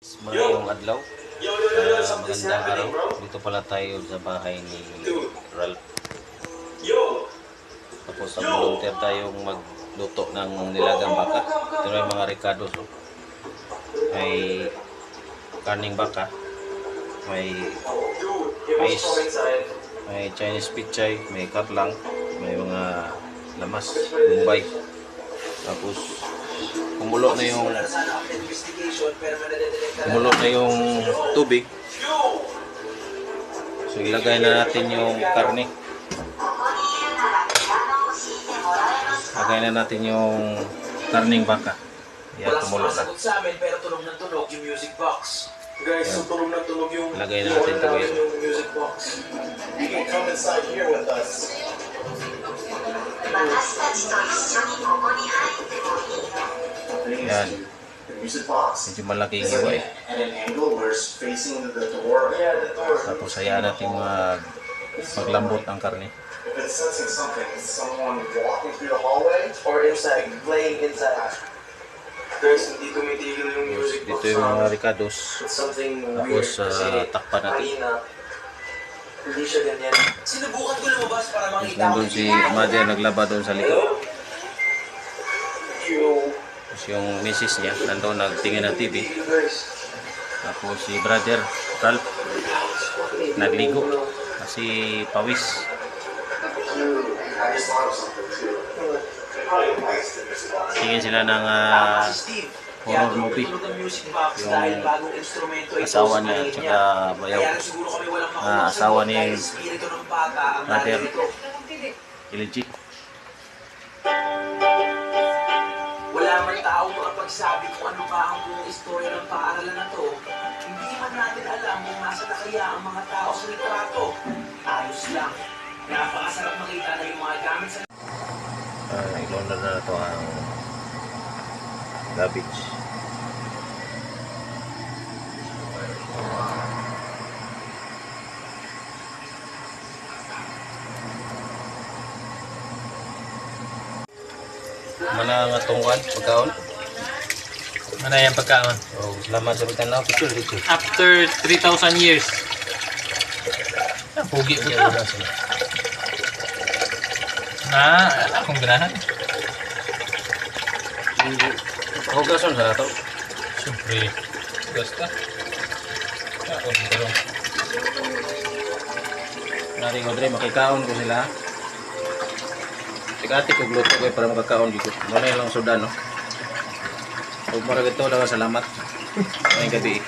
Mayong adlaw, magandang araw. Dito pala tayo sa bahay ni Ralph. Tapos sa volunteer tayong magluto ng nilagang baka. Ito na yung mga ricados. May karning baka, may mais, may Chinese pichay, may katlang, may mga lamas, bombay. Tapos kumulo na yung tubig. So ilagay na natin yung karne. Lagay na natin yung karning baka. Yan, kumulo na. Pero tunog ng tunog yung music box. Guys, so tunog ng tunog yung lagay na natin ito guys. Music box. You can come inside here with us. Yan. Medyo malaki yung iwa eh. Tapos hayaan natin maglambot ang karne. Or inside, playing inside. Guys, hindi tumitigil yung music box. Dito yung mga ricados. Tapos takpan natin. Hindi siya ganyan. Sinubukan ko lumabas para makita ko. Nandun si mother naglaba doon sa likod. Tapos yung misis niya nandun nagtingin ng TV. Tapos si brother Ralph nagligo kasi pawis. Tingin sila ng horror movie. Yung asawa niya at saka bayaw. Asawa ni brother Iliji. Wala man tao makapagsabi kung ano ba ang buong istorya ng paaralan na to. Hindi man natin alam kung nasa na kaya ang mga tao sa litrato. Ayos lang. Napakasarap makita na yung mga gamit sa Ilondar na ito ang garbage. Mana nga tungkad pagkaon? Mana yung pagkaon? Oh, laman sa bitan na picture dito. After 3,000 years. Pugi po ito. Akong ganahan. Hugason sa nato. Siyempre. Basta. Ako dito. Nari Audrey makikaon ko sila. Tigati ko gluto ko para makakaon dito. Muna lang sudan no. Ug marag ito daw salamat. Ngayong gabi.